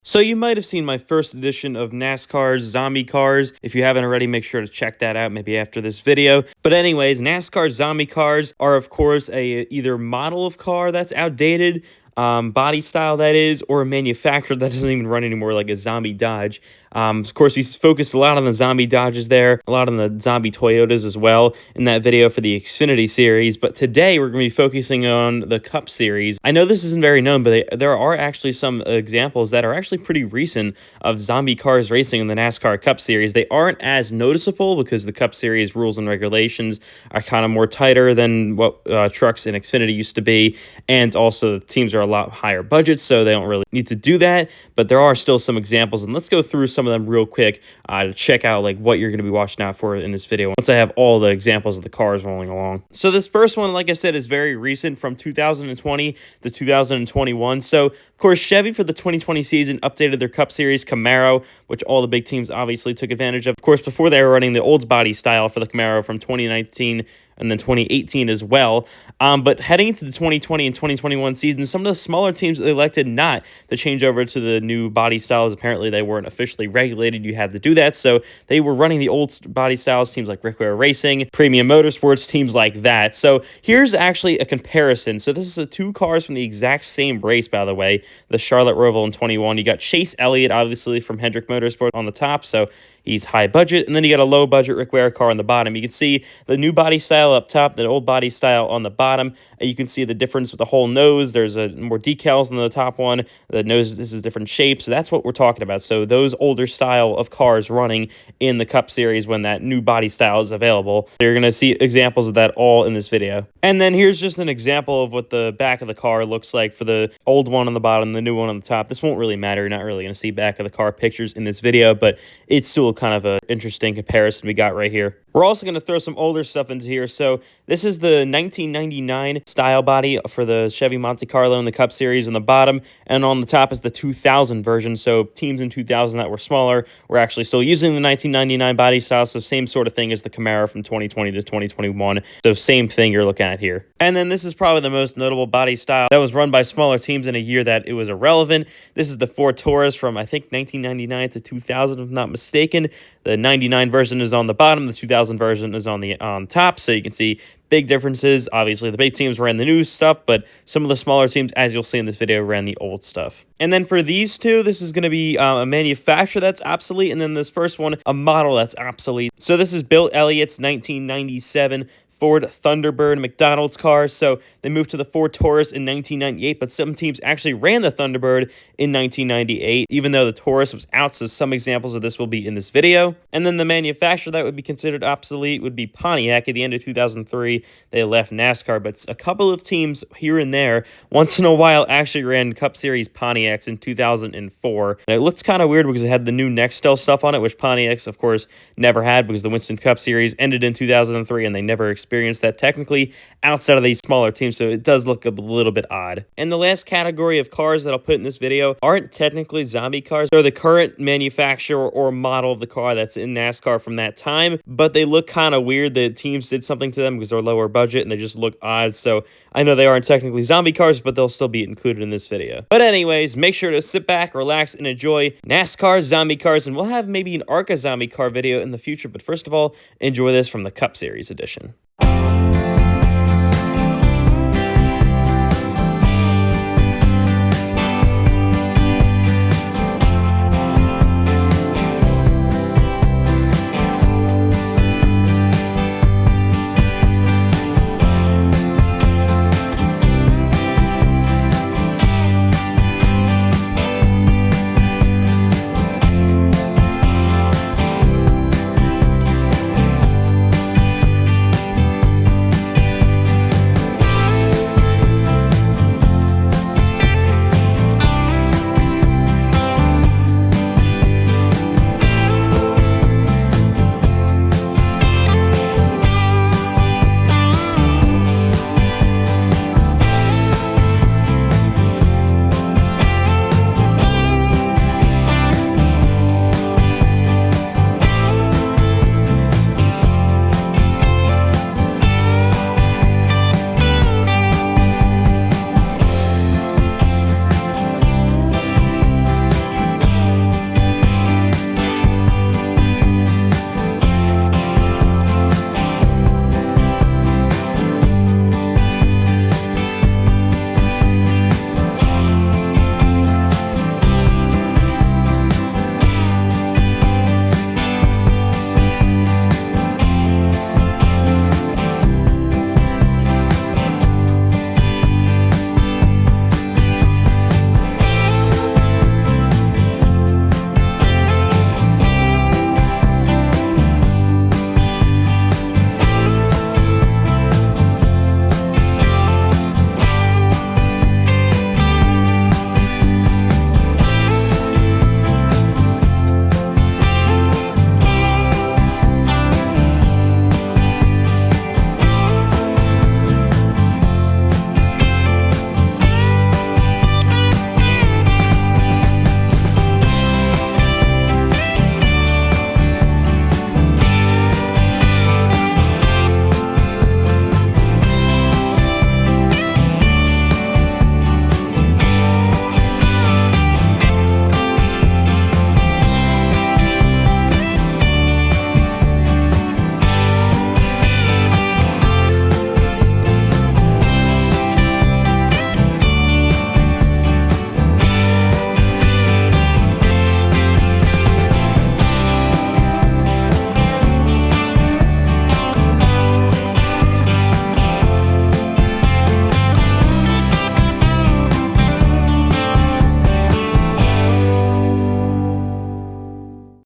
So you might have seen my first edition of NASCAR's Zombie Cars. If you haven't already, make sure to check that out maybe after this video. But anyways, NASCAR Zombie Cars are of course a either model of car that's outdated, body style that is, or a manufacturer that doesn't even run anymore, like a zombie Dodge. Of course, we focused a lot on the zombie Dodges there, a lot on the zombie Toyotas as well in that video for the Xfinity series. But today we're going to be focusing on the Cup series. I know this isn't very known, but there are actually some examples that are actually pretty recent of zombie cars racing in the NASCAR Cup series. They aren't as noticeable because the Cup series rules and regulations are kind of more tighter than what trucks in Xfinity used to be. And also the teams are a lot higher budgets, so they don't really need to do that. But there are still some examples, and let's go through some of them real quick to check out like what you're going to be watching out for in this video once I have all the examples of the cars rolling along. So this first one, like I said, is very recent, from 2020 to 2021. So of course, Chevy for the 2020 season updated their Cup Series Camaro, which all the big teams obviously took advantage of. Of course, before they were running the old body style for the Camaro from 2019 and then 2018 as well. But heading into the 2020 and 2021 season, some of the smaller teams elected not to change over to the new body styles. Apparently, they weren't officially regulated. You had to do that. So they were running the old body styles, teams like Rick Ware Racing, Premium Motorsports, teams like that. So here's actually a comparison. So this is two cars from the exact same race, by the way, the Charlotte Roval in 21. You got Chase Elliott, obviously, from Hendrick Motorsport on the top. So he's high budget. And then you got a low budget Rick Ware car on the bottom. You can see the new body style up top, the old body style on the bottom. And you can see the difference with the whole nose. There's more decals on the top one. The nose, this is different shapes. So that's what we're talking about. So those older style of cars running in the Cup Series when that new body style is available. You're going to see examples of that all in this video. And then here's just an example of what the back of the car looks like for the old one on the bottom, the new one on the top. This won't really matter. You're not really going to see back of the car pictures in this video, but it's still kind of an interesting comparison we got right here. We're also going to throw some older stuff into here. So this is the 1999 style body for the Chevy Monte Carlo in the Cup Series on the bottom, and on the top is the 2000 version. So teams in 2000 that were smaller were actually still using the 1999 body style, so same sort of thing as the Camaro from 2020 to 2021. So same thing you're looking at here. And then this is probably the most notable body style that was run by smaller teams in a year that it was irrelevant. This is the Ford Taurus from, I think, 1999 to 2000, if I'm not mistaken. The 99 version is on the bottom. The 2000 version is on top. So you can see big differences. Obviously, the big teams ran the new stuff, but some of the smaller teams, as you'll see in this video, ran the old stuff. And then for these two, this is going to be a manufacturer that's obsolete, and then this first one, a model that's obsolete. So this is Bill Elliott's 1997 Ford Thunderbird McDonald's car. So they moved to the Ford Taurus in 1998, but some teams actually ran the Thunderbird in 1998, even though the Taurus was out. So some examples of this will be in this video. And then the manufacturer that would be considered obsolete would be Pontiac. At the end of 2003, they left NASCAR, but a couple of teams here and there, once in a while, actually ran Cup Series Pontiacs in 2004. And it looks kind of weird because it had the new Nextel stuff on it, which Pontiacs, of course, never had because the Winston Cup Series ended in 2003 and they never experienced that technically outside of these smaller teams, so it does look a little bit odd. And the last category of cars that I'll put in this video aren't technically zombie cars. They're the current manufacturer or model of the car that's in NASCAR from that time, but they look kind of weird. The teams did something to them because they're lower budget and they just look odd. So I know they aren't technically zombie cars, but they'll still be included in this video. But anyways, make sure to sit back, relax, and enjoy NASCAR zombie cars, and we'll have maybe an ARCA zombie car video in the future. But first of all, enjoy this from the Cup Series edition.